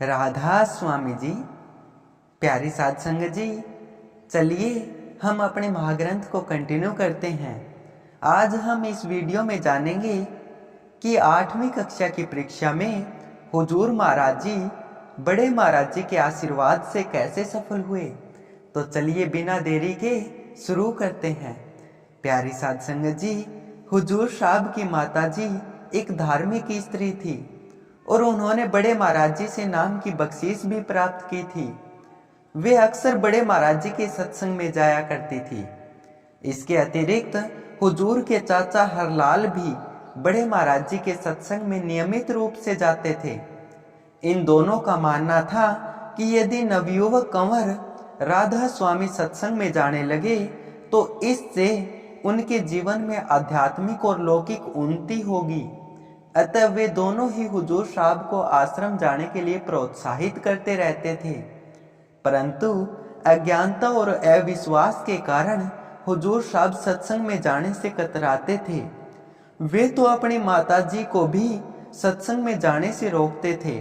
राधा स्वामी जी। प्यारी साध संगत जी, चलिए हम अपने महाग्रंथ को कंटिन्यू करते हैं। आज हम इस वीडियो में जानेंगे कि 8वीं कक्षा की परीक्षा में हुजूर महाराज जी बड़े महाराज जी के आशीर्वाद से कैसे सफल हुए। तो चलिए बिना देरी के शुरू करते हैं। प्यारी साध संगत जी, हुजूर साहब की माता जी एक धार्मिक स्त्री थी और उन्होंने बड़े महाराज जी से नाम की बख्शीश भी प्राप्त की थी। वे अक्सर बड़े महाराज जी के सत्संग में जाया करती थी। इसके अतिरिक्त हुजूर के चाचा हरलाल भी बड़े महाराज जी के सत्संग में नियमित रूप से जाते थे। इन दोनों का मानना था कि यदि नवयुवक कंवर राधा स्वामी सत्संग में जाने लगे तो इससे उनके जीवन में आध्यात्मिक और लौकिक उन्नति होगी। अतः वे दोनों ही हुजूर साहब को आश्रम जाने के लिए प्रोत्साहित करते रहते थे। परंतु अज्ञानता और अविश्वास के कारण हुजूर साहब सत्संग में जाने से कतराते थे। वे तो अपनी माता जी को भी सत्संग में जाने से रोकते थे।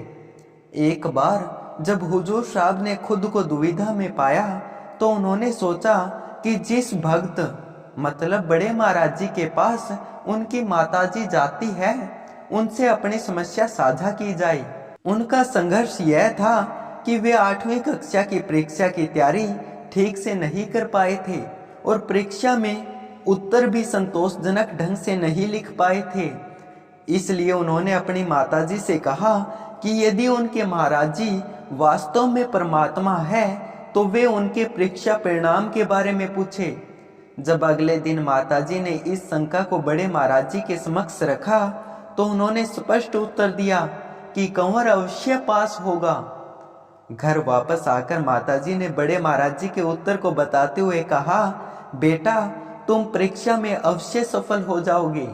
एक बार जब हुजूर साहब ने खुद को दुविधा में पाया तो उन्होंने सोचा कि जिस भक्त मतलब बड़े महाराज जी के पास उनकी माताजी जाती है उनसे अपनी समस्या साझा की जाए। उनका संघर्ष यह था कि वे 8वीं कक्षा की परीक्षा की तैयारी ठीक से नहीं कर पाए थे और परीक्षा में उत्तर भी संतोषजनक ढंग से नहीं लिख पाए थे। इसलिए उन्होंने अपनी माताजी से कहा कि यदि उनके महाराज जी वास्तव में परमात्मा है तो वे उनके परीक्षा परिणाम के बारे में पूछे। जब अगले दिन माताजी ने इस शंका को बड़े महाराज जी के समक्ष रखा तो उन्होंने स्पष्ट उत्तर दिया कि कंवर अवश्य पास होगा। घर वापस आकर माताजी ने बड़े महाराज जी के उत्तर को बताते हुए कहा, बेटा तुम परीक्षा में अवश्य सफल हो जाओगे।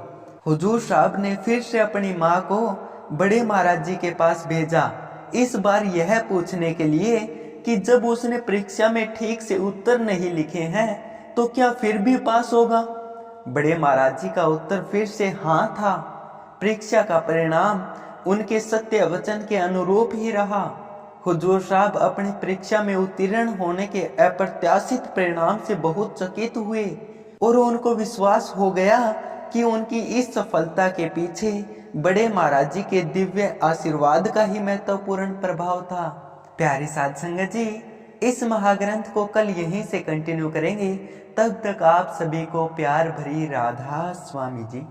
हुजूर साहब ने फिर से अपनी माँ को बड़े महाराज जी के पास भेजा, इस बार यह पूछने के लिए कि जब उसने परीक्षा में ठीक से उत्तर नहीं लिखे हैं तो क्या फिर भी पास होगा। बड़े महाराज जी का उत्तर फिर से हाँ था। परीक्षा का परिणाम उनके सत्य वचन के अनुरूप ही रहा। हुजूर साहब अपनी परीक्षा में उत्तीर्ण होने के अप्रत्याशित परिणाम से बहुत चकित हुए और उनको विश्वास हो गया कि उनकी इस सफलता के पीछे बड़े महाराज जी के दिव्य आशीर्वाद का ही महत्वपूर्ण प्रभाव था। प्यारी साध संगत जी, इस महाग्रंथ को कल यहीं से कंटिन्यू करेंगे। तब तक आप सभी को प्यार भरी राधा स्वामी जी।